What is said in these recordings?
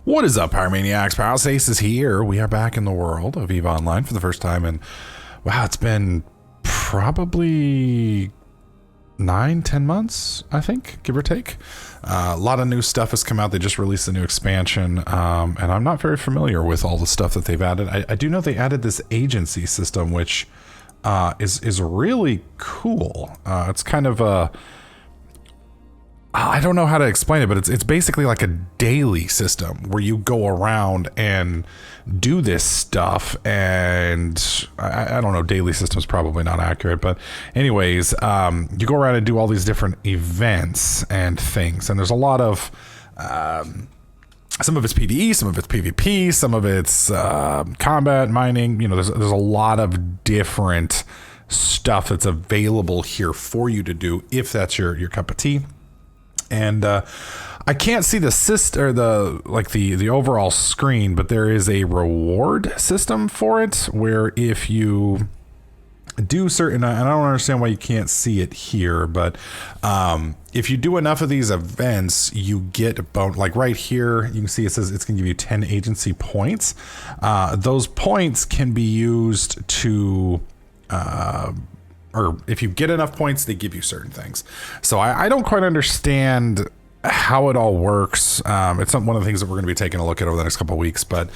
What is up, Pyromaniacs? Ace is here. We are back in the world of EVE Online for the first time, and wow, it's been probably 9-10 months, I think, give or take. A lot of new stuff has come out. They just released a new expansion, and I'm not very familiar with all the stuff that they've added. I do know they added this agency system, which is really cool. It's kind of a... I don't know how to explain it, but it's basically like a daily system where you go around and do this stuff. And I don't know, daily system is probably not accurate, but anyways, you go around and do all these different events and things. And there's a lot of, some of it's PvE, some of it's PvP, some of it's combat, mining. You know, there's a lot of different stuff that's available here for you to do if that's your cup of tea. And I can't see the overall screen, but there is a reward system for it where if you do certain, and I don't understand why you can't see it here, but if you do enough of these events, you get like right here, you can see it says it's going to give you 10 agency points. Those points can be used to or if you get enough points, they give you certain things. So I don't quite understand how it all works. It's one of the things that we're going to be taking a look at over the next couple of weeks, but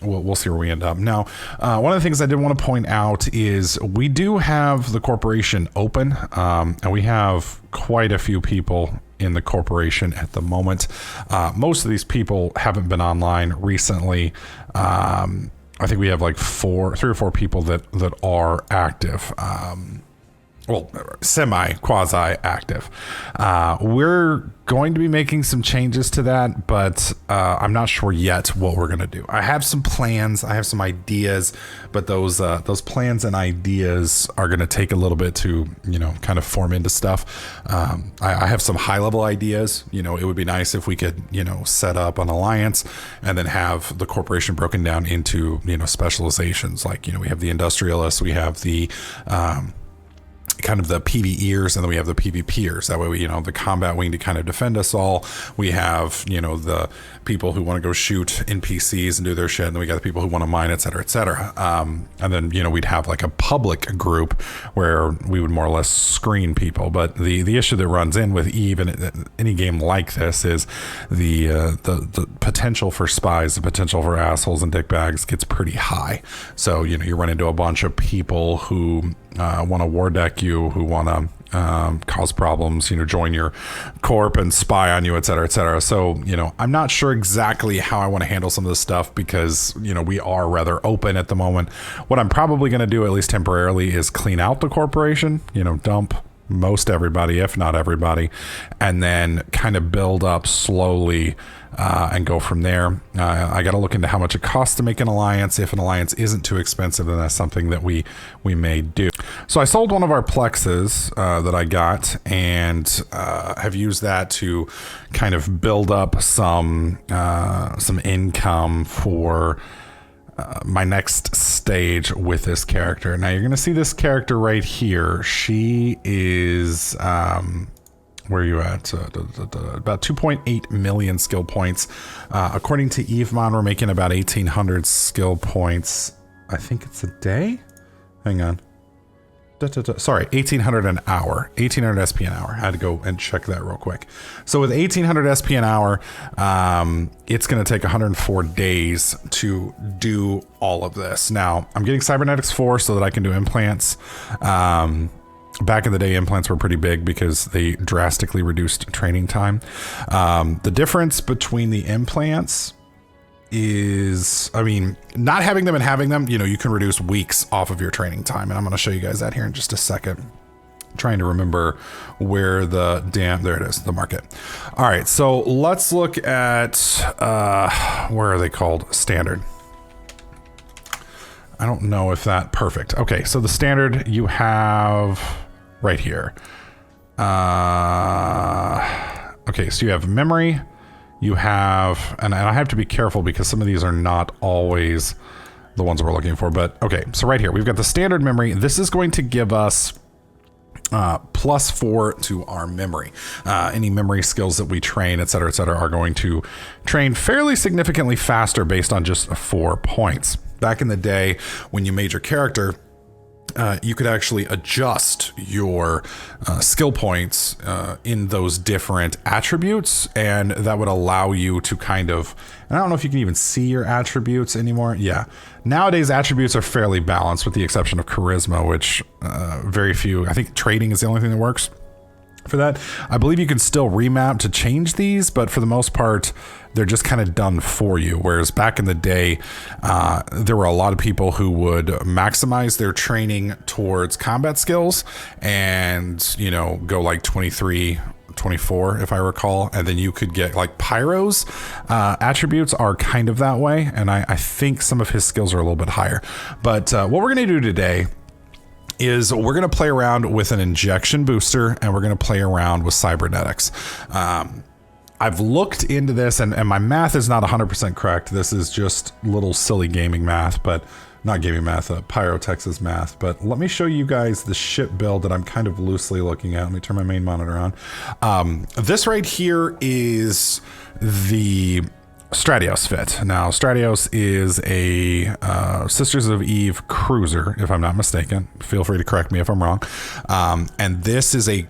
we'll see where we end up. Now, one of the things I did want to point out is we do have the corporation open, and we have quite a few people in the corporation at the moment. Most of these people haven't been online recently. I think we have like 3 or 4 people that are active. Well, quasi active. We're going to be making some changes to that, but I'm not sure yet what we're going to do. I have some plans, I have some ideas, but those plans and ideas are going to take a little bit to, kind of form into stuff. I have some high level ideas. It would be nice if we could, set up an alliance and then have the corporation broken down into, specializations. Like, we have the industrialists, we have the, kind of the PvEers, and then we have the PvPers. That way we, the combat wing to kind of defend us all. We have, the people who want to go shoot NPCs and do their shit, and then we got the people who want to mine, et cetera, et cetera. And then, we'd have like a public group where we would more or less screen people. But the issue that runs in with EVE and any game like this is the potential for spies, the potential for assholes and dickbags gets pretty high. So, you run into a bunch of people who want to war deck you, who want to cause problems, join your corp and spy on you, et cetera, et cetera. So, I'm not sure exactly how I want to handle some of this stuff because, we are rather open at the moment. What I'm probably going to do, at least temporarily, is clean out the corporation, dump most everybody, if not everybody, and then kind of build up slowly and go from there. I got to look into how much it costs to make an alliance. If an alliance isn't too expensive, then that's something that we may do. So I sold one of our plexes that I got and have used that to kind of build up some income for my next stage with this character. Now you're going to see this character right here. She is where are you at? About 2.8 million skill points. According to EveMon, we're making about 1,800 skill points. I think it's a day. Hang on. Sorry, 1,800 an hour, 1,800 SP an hour. I had to go and check that real quick. So with 1,800 SP an hour, it's going to take 104 days to do all of this. Now, I'm getting Cybernetics 4 so that I can do implants. Back in the day, implants were pretty big because they drastically reduced training time. The difference between the implants is, not having them and having them, you can reduce weeks off of your training time. And I'm going to show you guys that here in just a second. I'm trying to remember where there it is, the market. All right, so let's look at, where are they called? Standard. I don't know if that perfect. Okay, so the standard you have right here. Okay, so you have memory. You have, and I have to be careful because some of these are not always the ones we're looking for, but okay. So right here, we've got the standard memory. This is going to give us +4 to our memory. Any memory skills that we train, et cetera, are going to train fairly significantly faster based on just 4 points. Back in the day, when you made your character, you could actually adjust your skill points in those different attributes, and that would allow you to kind of, and I don't know if you can even see your attributes anymore. Yeah. Nowadays, attributes are fairly balanced with the exception of charisma, which very few, I think trading is the only thing that works for that. I believe you can still remap to change these, but for the most part, they're just kind of done for you. Whereas back in the day, there were a lot of people who would maximize their training towards combat skills and, you know, go like 23, 24, if I recall. And then you could get like Pyro's attributes are kind of that way. And I think some of his skills are a little bit higher. But what we're going to do today is we're going to play around with an injection booster, and we're going to play around with cybernetics. I've looked into this, and my math is not 100% correct. This is just little silly gaming math, but not gaming math, Pyrotex's math. But let me show you guys the ship build that I'm kind of loosely looking at. Let me turn my main monitor on. This right here is the Stratios fit. Now, Stratios is a Sisters of Eve cruiser, if I'm not mistaken. Feel free to correct me if I'm wrong. And this is a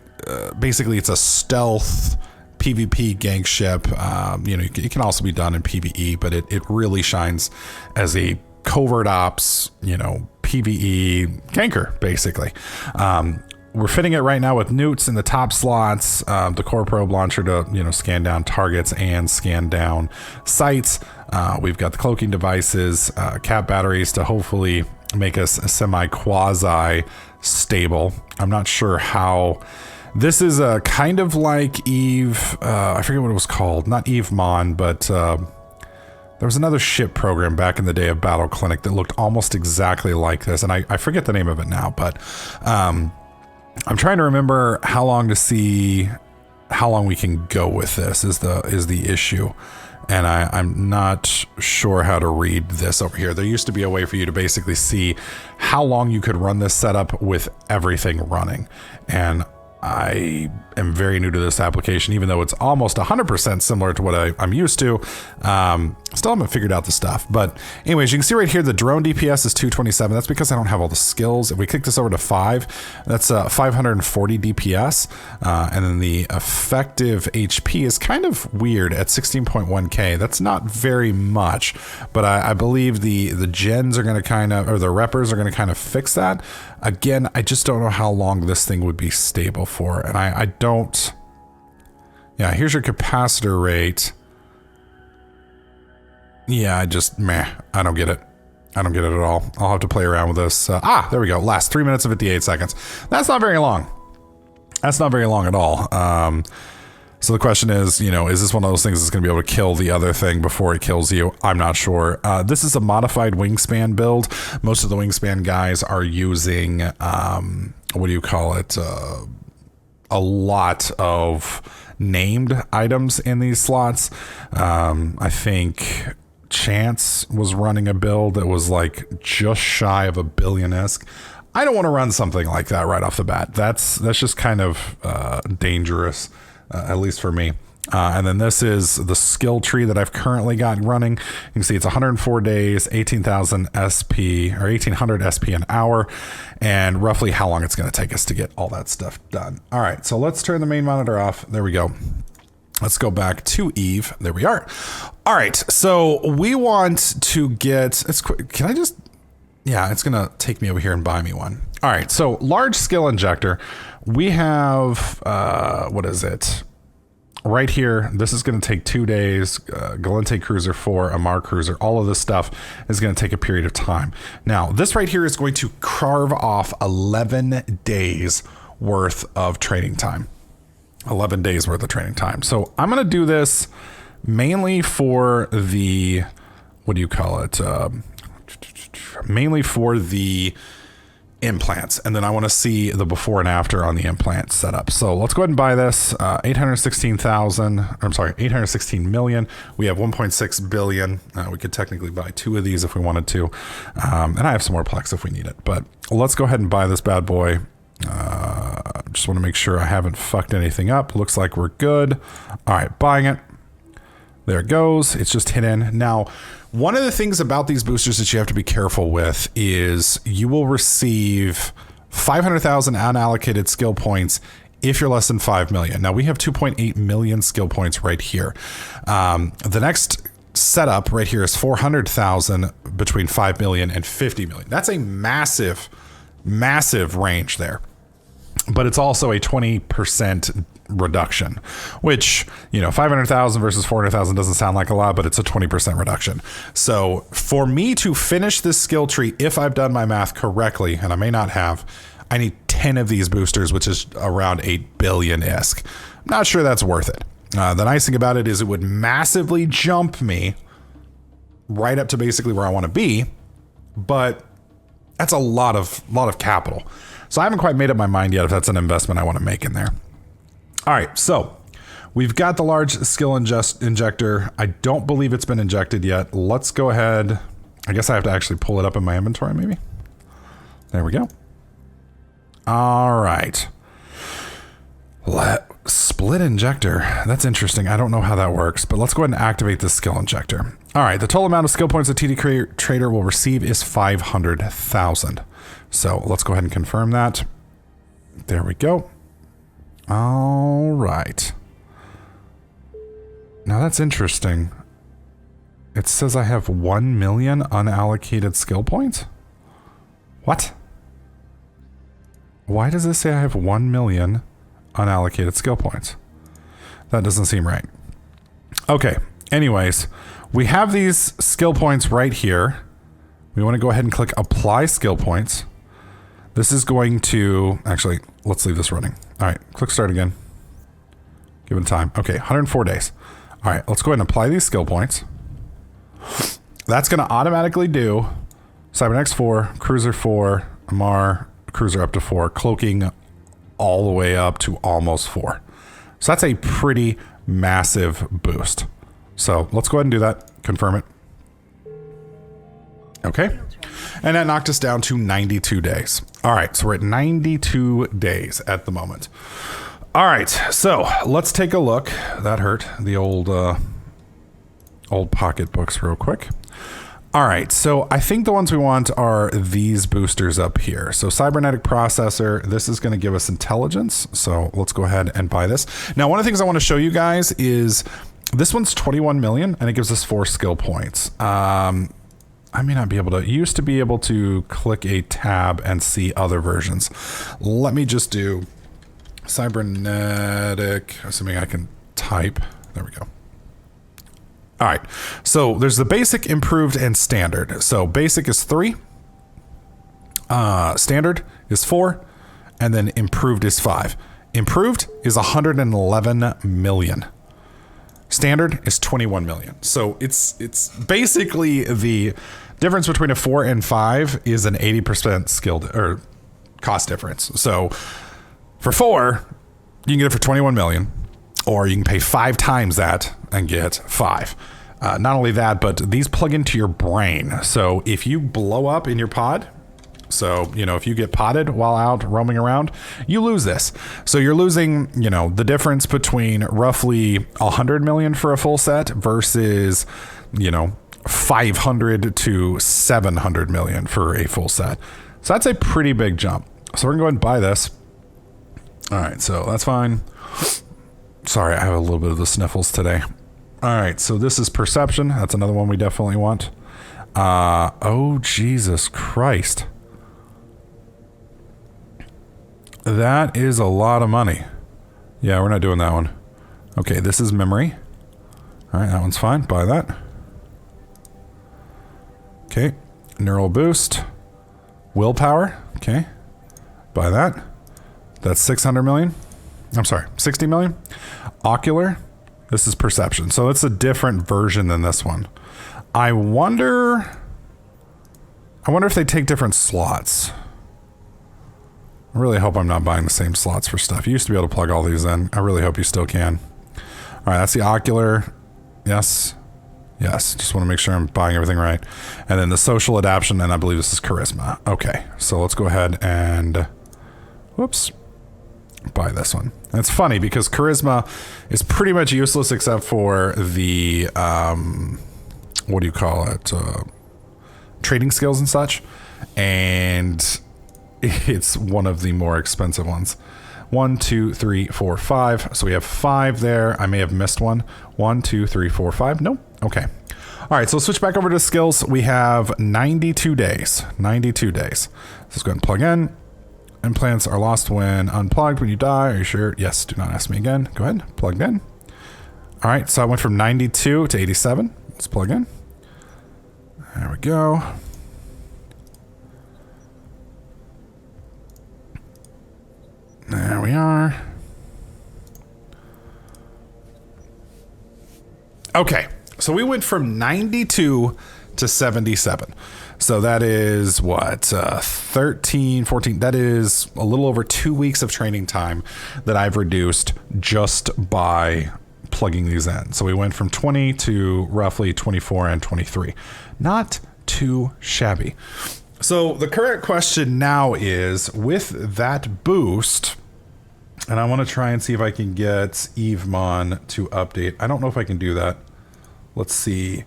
basically it's a stealth PvP gang ship. You know, it can also be done in PvE, but it really shines as a covert ops, you know, PvE ganker, basically. We're fitting it right now with newts in the top slots, the core probe launcher to, you know, scan down targets and scan down sites. We've got the cloaking devices, cap batteries to hopefully make us semi-quasi stable. I'm not sure how. This is a kind of like Eve. I forget what it was called. Not Eve Mon, but there was another ship program back in the day of Battle Clinic that looked almost exactly like this, and I forget the name of it now, but I'm trying to remember how long we can go with this is the issue. And I'm not sure how to read this over here. There used to be a way for you to basically see how long you could run this setup with everything running. And I am very new to this application, even though it's almost 100% similar to what I'm used to. Still haven't figured out the stuff. But anyways, you can see right here, the drone DPS is 227. That's because I don't have all the skills. If we kick this over to 5, that's 540 DPS. And then the effective HP is kind of weird at 16.1K. That's not very much, but I believe the gens are going to kind of, or the reppers are going to kind of fix that. Again, I just don't know how long this thing would be stable for. And I don't, yeah, here's your capacitor rate. Yeah, I don't get it. I don't get it at all. I'll have to play around with this. There we go. Last 3 minutes and 58 seconds. That's not very long. That's not very long at all. So the question is, you know, is this one of those things that's going to be able to kill the other thing before it kills you? I'm not sure. This is a modified wingspan build. Most of the wingspan guys are using, what do you call it? A lot of named items in these slots. I think Chance was running a build that was like just shy of $1 billion-esque. I don't want to run something like that right off the bat. That's just kind of dangerous, at least for me. And then this is the skill tree that I've currently got running. You can see it's 104 days, 18,000 SP or 1800 SP an hour, and roughly how long it's going to take us to get all that stuff done. All right, so let's turn the main monitor off. There we go. Let's go back to Eve. There we are. All right, so we want to get, can I just, yeah, it's going to take me over here and buy me one. All right, so large skill injector. We have, what is it? Right here, this is going to take 2 days. Galente Cruiser 4, Amar Cruiser, all of this stuff is going to take a period of time. Now, this right here is going to carve off 11 days worth of training time. 11 days worth of training time. So I'm going to do this mainly for the, what do you call it? Mainly for the implants, and then I want to see the before and after on the implant setup. So let's go ahead and buy this. 816 million. We have 1.6 billion. We could technically buy 2 of these if we wanted to, and I have some more Plex if we need it. But let's go ahead and buy this bad boy. Just want to make sure I haven't fucked anything up. Looks like we're good. All right, buying it. There it goes. It's just hidden. Now, one of the things about these boosters that you have to be careful with is you will receive 500,000 unallocated skill points if you're less than 5 million. Now, we have 2.8 million skill points right here. The next setup right here is 400,000 between 5 million and 50 million. That's a massive, massive range there. But it's also a 20% reduction, which, 500,000 versus 400,000 doesn't sound like a lot, but it's a 20% reduction. So for me to finish this skill tree, if I've done my math correctly, and I may not have, I need 10 of these boosters, which is around 8 billion ISK. I'm not sure that's worth it. The nice thing about it is it would massively jump me right up to basically where I want to be, but that's a lot of capital. So I haven't quite made up my mind yet if that's an investment I want to make in there. All right, so we've got the large skill injector. I don't believe it's been injected yet. Let's go ahead. I guess I have to actually pull it up in my inventory, maybe. There we go. All right. Split injector. That's interesting. I don't know how that works, but let's go ahead and activate this skill injector. All right, the total amount of skill points a TD trader will receive is 500,000. So let's go ahead and confirm that. There we go. All right. Now that's interesting. It says I have 1 million unallocated skill points. What? Why does this say I have 1 million unallocated skill points? That doesn't seem right. Okay. Anyways, we have these skill points right here. We want to go ahead and click apply skill points. This is going to, actually, let's leave this running. All right, click start again. Give it time. Okay, 104 days. All right, let's go ahead and apply these skill points. That's going to automatically do Cybernetics 4, Cruiser 4, Amar, Cruiser up to 4, Cloaking all the way up to almost 4. So that's a pretty massive boost. So let's go ahead and do that. Confirm it. Okay. And that knocked us down to 92 days. All right. So we're at 92 days at the moment. All right. So let's take a look. That hurt. The old pocketbooks real quick. All right. So I think the ones we want are these boosters up here. So cybernetic processor, this is going to give us intelligence. So let's go ahead and buy this. Now, one of the things I want to show you guys is this one's 21 million and it gives us 4 skill points. I may not be able to. You used to be able to click a tab and see other versions. Let me just do cybernetic, assuming I can type. There we go. All right. So there's the basic, improved, and standard. So basic is 3. Standard is 4. And then improved is 5. Improved is 111 million. Standard is 21 million. So it's basically the difference between a 4 and 5 is an 80% skill or cost difference. So for 4, you can get it for 21 million, or you can pay 5 times that and get 5. Not only that, but these plug into your brain. So if you blow up in your pod, so, if you get potted while out roaming around, you lose this. So you're losing, the difference between roughly 100 million for a full set versus, 500 to 700 million for a full set. So that's a pretty big jump. So we're gonna go ahead and buy this. All right, so that's fine. Sorry, I have a little bit of the sniffles today. All right, so this is perception. That's another one we definitely want. Oh, Jesus Christ. That is a lot of money. Yeah, we're not doing that one. Okay, this is memory. All right, that one's fine. Buy that. Okay, neural boost. Willpower. Okay, buy that. That's 600 million. I'm sorry, 60 million. Ocular. This is perception. So it's a different version than this one. I wonder if they take different slots. I really hope I'm not buying the same slots for stuff. You used to be able to plug all these in. I really hope you still can. All right, that's the ocular. Yes. Yes, just want to make sure I'm buying everything right. And then the social adaption, and I believe this is charisma. Okay, so let's go ahead and, whoops. buy this one. And it's funny because charisma is pretty much useless except for the what do you call it, trading skills and such, and it's one of the more expensive ones. 1, 2, 3, 4, 5. So we have 5 there. I may have missed one. 1, 2, 3, 4, 5. Nope. Okay. All right, so let's switch back over to skills. We have 92 days. 92 days. Let's go ahead and plug in. Implants are lost when unplugged. When you die, are you sure? Yes, do not ask me again. Go ahead, plugged in. All right, so I went from 92 to 87. Let's plug in. There we go. There we are. Okay, so we went from 92 to 77. So that is what, 13, 14, that is a little over 2 weeks of training time that I've reduced just by plugging these in. So we went from 20 to roughly 24 and 23. Not too shabby. So the current question now is, with that boost, and I want to try and see if I can get Evemon to update. I don't know if I can do that. Let's see.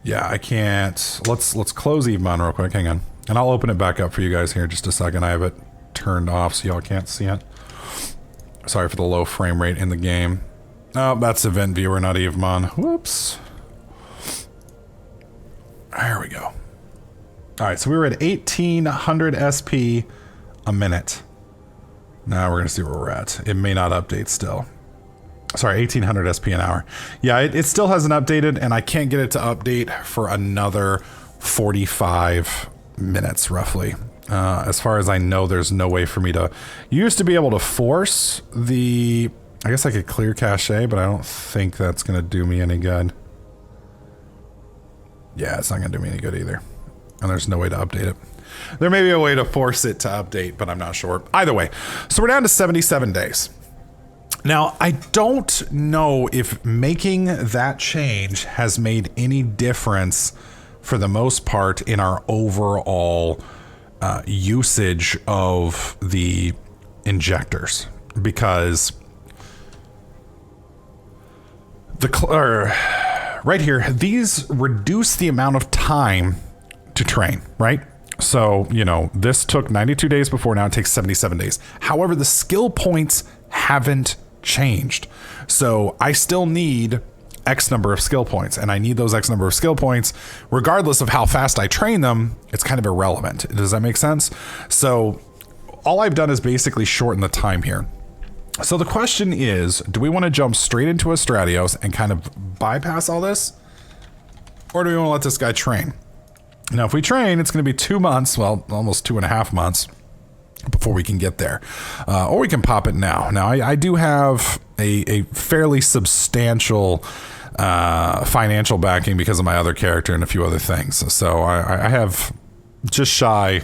Yeah, I can't. Let's close Evemon real quick. Hang on. And I'll open it back up for you guys here in just a second. I have it turned off so y'all can't see it. Sorry for the low frame rate in the game. Oh, that's Event Viewer, not Evemon. Whoops. There we go. All right, so we were at 1800 SP a minute. Now we're going to see where we're at. It may not update still. Sorry, 1800 SP an hour. Yeah, it still hasn't updated, and I can't get it to update for another 45 minutes, roughly. As far as I know, there's no way for me to... You used to be able to force the... I guess I could clear cache, but I don't think that's going to do me any good. Yeah, it's not going to do me any good either. And there's no way to update it. There may be a way to force it to update, but I'm not sure. Either way, so we're down to 77 days. Now, I don't know if making that change has made any difference for the most part in our overall usage of the injectors, because right here, these reduce the amount of time to train, right? So, you know, this took 92 days before, now it takes 77 days. However, the skill points haven't changed. So I still need X number of skill points, and I need those X number of skill points regardless of how fast I train them. It's kind of irrelevant. Does that make sense? So all I've done is basically shorten the time here. So the question is, do we want to jump straight into a Stratios and kind of bypass all this? Or do we want to let this guy train? Now, if we train, it's going to be 2 months, well, almost 2.5 months before we can get there. Or we can pop it now. Now, I do have a fairly substantial financial backing because of my other character and a few other things. So I have just shy,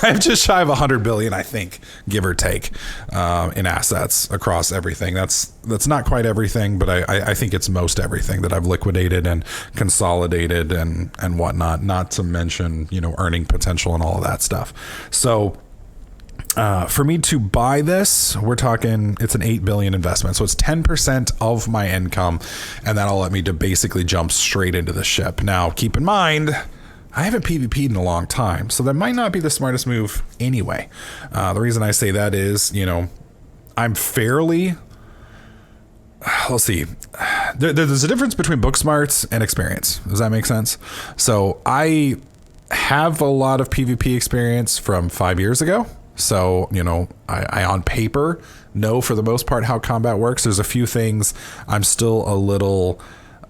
I'm just shy of 100 billion, I think, give or take, in assets across everything. That's not quite everything, but I think it's most everything that I've liquidated and consolidated and whatnot, not to mention, you know, earning potential and all of that stuff. So for me to buy this, we're talking, it's an 8 billion investment. So it's 10% of my income, and that'll let me to basically jump straight into the ship. Now, keep in mind, I haven't PvP'd in a long time, so that might not be the smartest move anyway. The reason I say that is, you know, I'm fairly, let's see, there's a difference between book smarts and experience. Does that make sense? So I have a lot of PvP experience from 5 years ago. So, you know, I on paper know for the most part how combat works. There's a few things I'm still a little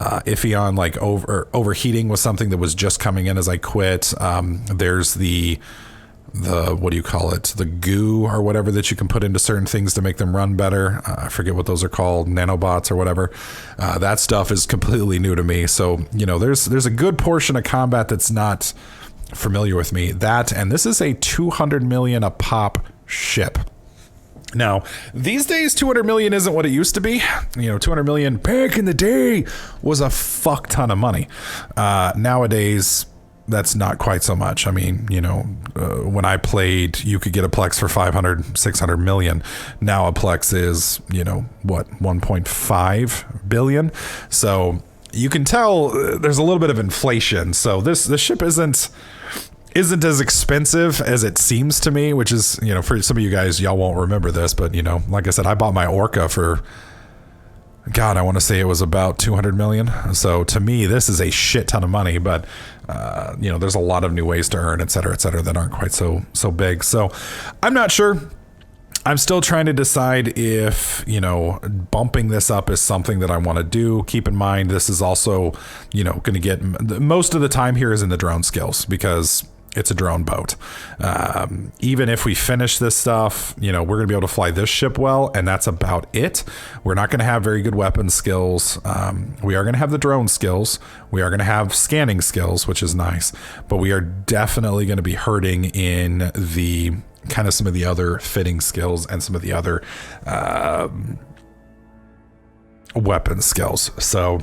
iffy on, like overheating was something that was just coming in as I quit. There's the what do you call it? The goo or whatever that you can put into certain things to make them run better. I forget what those are called, nanobots or whatever. That stuff is completely new to me. So, you know, there's a good portion of combat that's not familiar with me. That, and this is a 200 million a pop ship. Now, these days, 200 million isn't what it used to be. You know, 200 million back in the day was a fuck ton of money. Nowadays, that's not quite so much. I mean, you know, when I played, you could get a Plex for 500, 600 million. Now a Plex is, you know, what, 1.5 billion. So you can tell there's a little bit of inflation. So this ship isn't as expensive as it seems to me, which is, you know, for some of you guys, y'all won't remember this, but, you know, like I said, I bought my Orca for, God, I want to say it was about 200 million. So to me, this is a shit ton of money, but, you know, there's a lot of new ways to earn, et cetera, that aren't quite so big. So I'm not sure. I'm still trying to decide if, you know, bumping this up is something that I want to do. Keep in mind, this is also, you know, going to get most of the time here is in the drone skills because it's a drone boat. Even if we finish this stuff, you know, we're going to be able to fly this ship well, and that's about it. We're not going to have very good weapon skills. We are going to have the drone skills. We are going to have scanning skills, which is nice, but we are definitely going to be hurting in the kind of some of the other fitting skills and some of the other weapon skills. So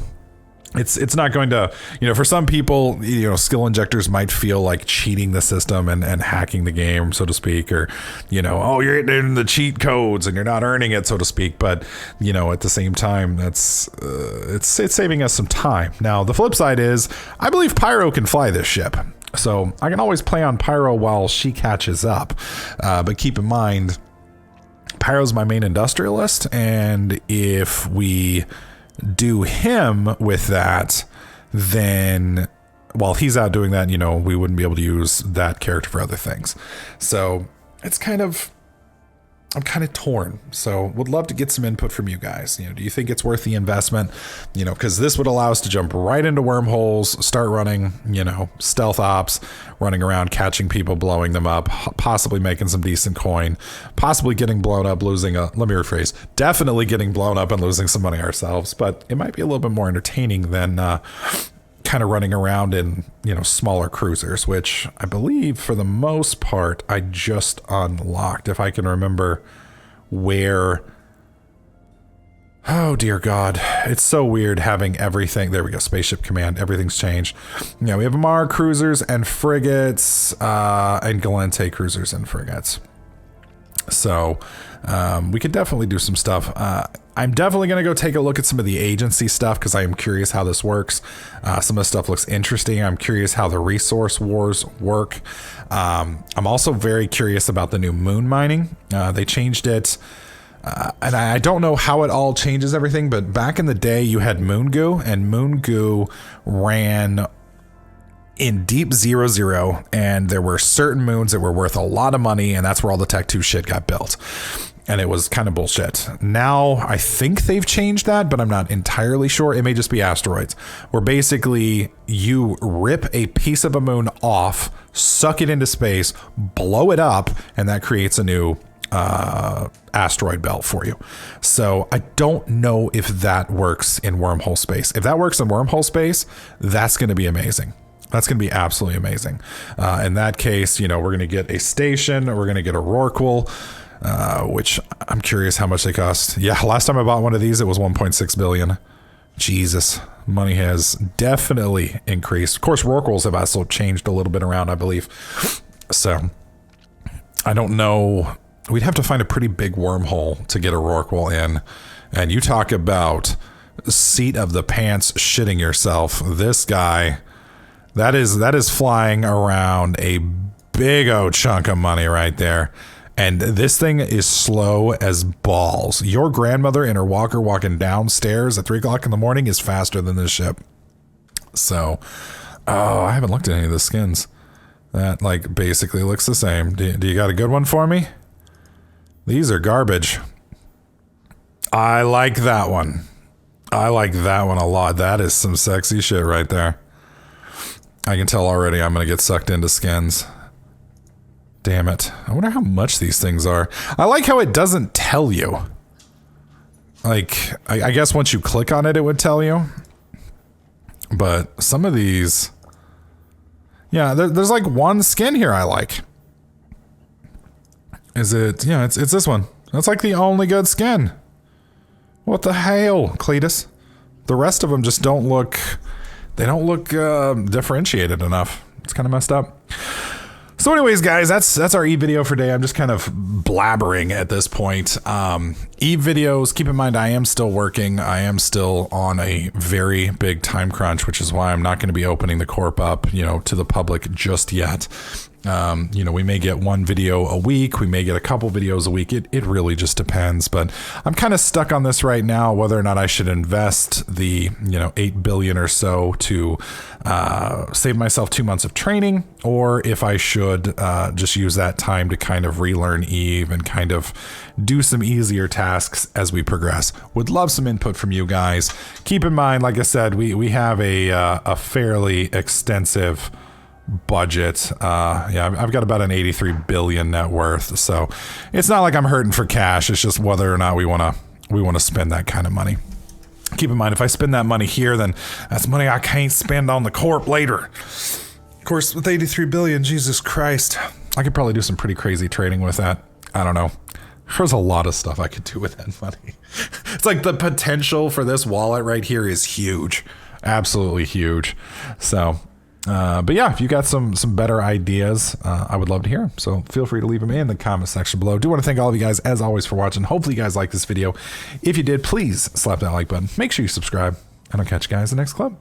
it's not going to, you know, for some people, you know, skill injectors might feel like cheating the system and hacking the game, so to speak, or, you know, oh, you're in the cheat codes and you're not earning it, so to speak. But, you know, at the same time, that's it's saving us some time. Now, the flip side is I believe Pyro can fly this ship. So I can always play on Pyro while she catches up. But keep in mind, Pyro's my main industrialist. And if we do him with that, then while he's out doing that, you know, we wouldn't be able to use that character for other things. So it's kind of, I'm kind of torn. So would love to get some input from you guys. You know, do you think it's worth the investment? You know, because this would allow us to jump right into wormholes, start running, you know, stealth ops, running around, catching people, blowing them up, possibly making some decent coin, possibly getting blown up, let me rephrase, definitely getting blown up and losing some money ourselves. But it might be a little bit more entertaining than kind of running around in, you know, smaller cruisers, which I believe for the most part I just unlocked. If I can remember where. Oh dear God, it's so weird having everything. There we go, Spaceship Command, everything's changed. Yeah, we have Amar cruisers and frigates, and Galente cruisers and frigates. So we could definitely do some stuff. I'm definitely going to go take a look at some of the agency stuff because I am curious how this works. Some of the stuff looks interesting. I'm curious how the resource wars work. I'm also very curious about the new moon mining. They changed it. And I don't know how it all changes everything, but back in the day you had Moon Goo, and Moon Goo ran in deep 0-0, and there were certain moons that were worth a lot of money, and that's where all the Tech 2 shit got built. And it was kind of bullshit. Now, I think they've changed that, but I'm not entirely sure. It may just be asteroids, where basically you rip a piece of a moon off, suck it into space, blow it up, and that creates a new asteroid belt for you. So I don't know if that works in wormhole space. If that works in wormhole space, that's going to be amazing. That's going to be absolutely amazing. In that case, you know, we're going to get a station, or we're going to get a Rorqual, which I'm curious how much they cost. Yeah, last time I bought one of these, it was 1.6 billion. Jesus, money has definitely increased. Of course, Rorquals have also changed a little bit around, I believe. So I don't know. We'd have to find a pretty big wormhole to get a Rorqual in. And you talk about seat of the pants shitting yourself. This guy, that is flying around a big old chunk of money right there. And this thing is slow as balls. Your grandmother in her walker walking downstairs at 3 o'clock in the morning is faster than this ship. So, I haven't looked at any of the skins. That like basically looks the same. Do you got a good one for me? These are garbage. I like that one. I like that one a lot. That is some sexy shit right there. I can tell already I'm going to get sucked into skins. Damn it. I wonder how much these things are. I like how it doesn't tell you. Like, I guess once you click on it, it would tell you. But some of these... Yeah, there's like one skin here I like. Is it? Yeah, it's this one. That's like the only good skin. What the hell, Cletus? The rest of them just don't look... They don't look differentiated enough It's kind of messed up. So anyways, guys, that's our Eve video for today. I'm just kind of blabbering at this point. Eve videos, keep in mind, I am still working. I am still on a very big time crunch, which is why I'm not going to be opening the corp up, you know, to the public just yet. You know, we may get one video a week. We may get a couple videos a week. It really just depends. But I'm kind of stuck on this right now, whether or not I should invest the, you know, 8 billion or so to save myself 2 months of training, or if I should just use that time to kind of relearn Eve and kind of do some easier tasks as we progress. Would love some input from you guys. Keep in mind, like I said, we have a fairly extensive budget. Yeah, I've got about an 83 billion net worth, so it's not like I'm hurting for cash. It's just whether or not we want to spend that kind of money. Keep in mind, if I spend that money here, then that's money I can't spend on the corp later. Of course, with 83 billion, Jesus Christ, I could probably do some pretty crazy trading with that. I don't know. There's a lot of stuff I could do with that money. It's like the potential for this wallet right here is huge. Absolutely huge. So, but yeah, if you got some better ideas, I would love to hear them. So feel free to leave them in the comment section below. Do want to thank all of you guys, as always, for watching. Hopefully you guys like this video. If you did, please slap that like button. Make sure you subscribe, and I'll catch you guys in the next clip.